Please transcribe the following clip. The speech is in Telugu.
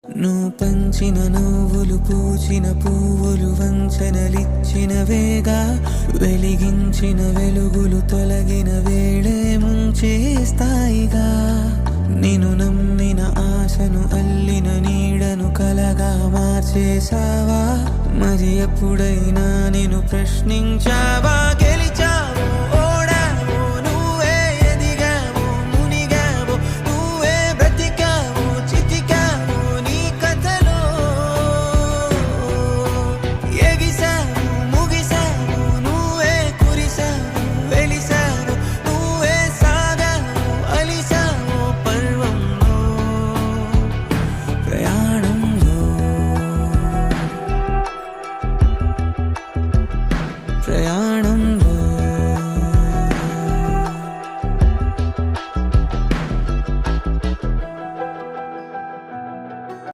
నువ్వు పంచిన నవ్వులు పూచిన పువ్వులు వంచనలిచ్చిన వేగా వెలిగించిన వెలుగులు తొలగిన వేళే ముంచేస్తాయిగా నేను నమ్మిన ఆశను అల్లిన నీడను కలగా మార్చేసావా మరి ఎప్పుడైనా నేను ప్రశ్నించావా